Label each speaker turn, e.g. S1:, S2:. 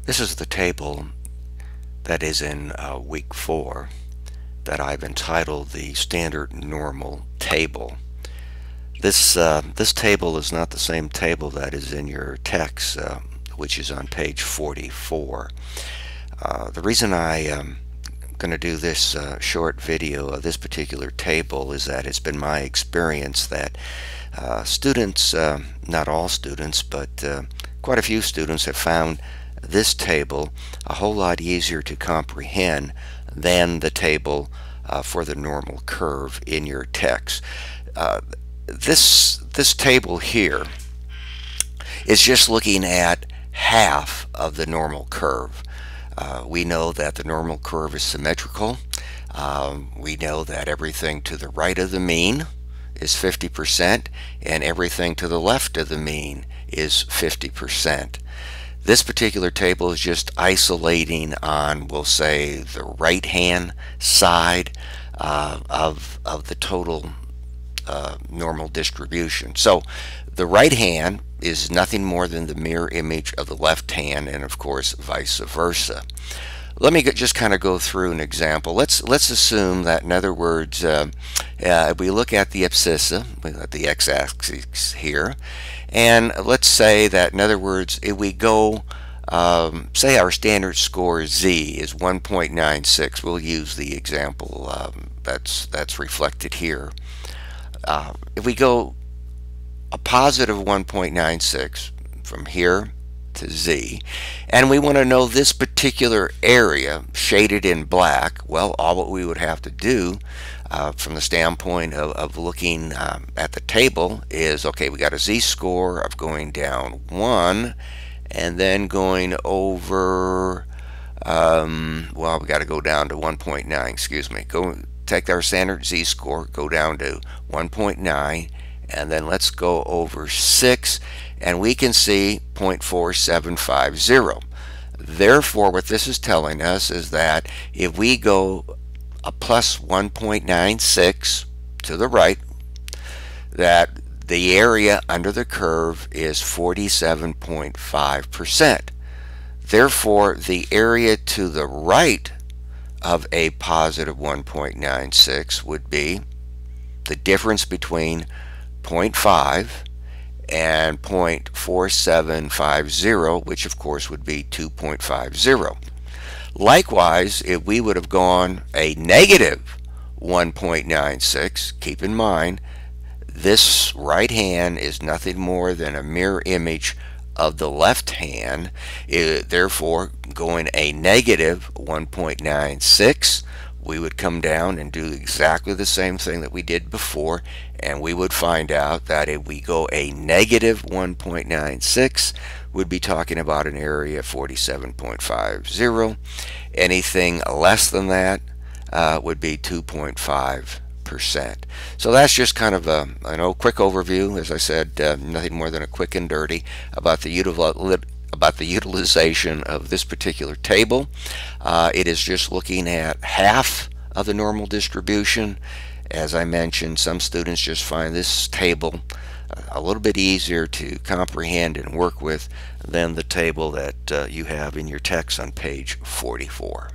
S1: This is the table that is in week 4 that I've entitled the Standard Normal Table. This table is not the same table that is in your text, which is on page 44. The reason I am going to do this short video of this particular table is that it's been my experience that students, not all students, but quite a few students have found this table a whole lot easier to comprehend than the table for the normal curve in your text. This table here is just looking at half of the normal curve. We know that the normal curve is symmetrical. We know that everything to the right of the mean is 50% and everything to the left of the mean is 50%. This particular table is just isolating on, we'll say, the right hand side of the total normal distribution. So the right hand is nothing more than the mirror image of the left hand, and of course vice versa. Let me just kind of go through an example. Let's assume that, in other words, if we look at the abscissa, at the x-axis here, and let's say that, in other words, if we go, say our standard score z is 1.96, we'll use the example that's reflected here. If we go a positive 1.96 from here to z, and we want to know this particular area shaded in black, well, all what we would have to do from the standpoint of looking at the table is, okay, we got a z-score of going down 1 and then going over, well, we got to go down to 1.9, excuse me, take our standard z-score, go down to 1.9, and then let's go over 6, and we can see 0.4750. Therefore, what this is telling us is that if we go a plus 1.96 to the right, that the area under the curve is 47.5%. Therefore, the area to the right of a positive 1.96 would be the difference between 0.5 and 0.4750, which of course would be 2.50. Likewise, if we would have gone a negative 1.96, keep in mind this right hand is nothing more than a mirror image of the left hand. Therefore, going a negative 1.96, we would come down and do exactly the same thing that we did before, and we would find out that if we go a negative 1.96, we'd be talking about an area of 47.50. Anything less than that would be 2.5%. So that's just kind of a quick overview, as I said, nothing more than a quick and dirty about the utilization of this particular table. It is just looking at half of the normal distribution. As I mentioned, some students just find this table a little bit easier to comprehend and work with than the table that you have in your text on page 44.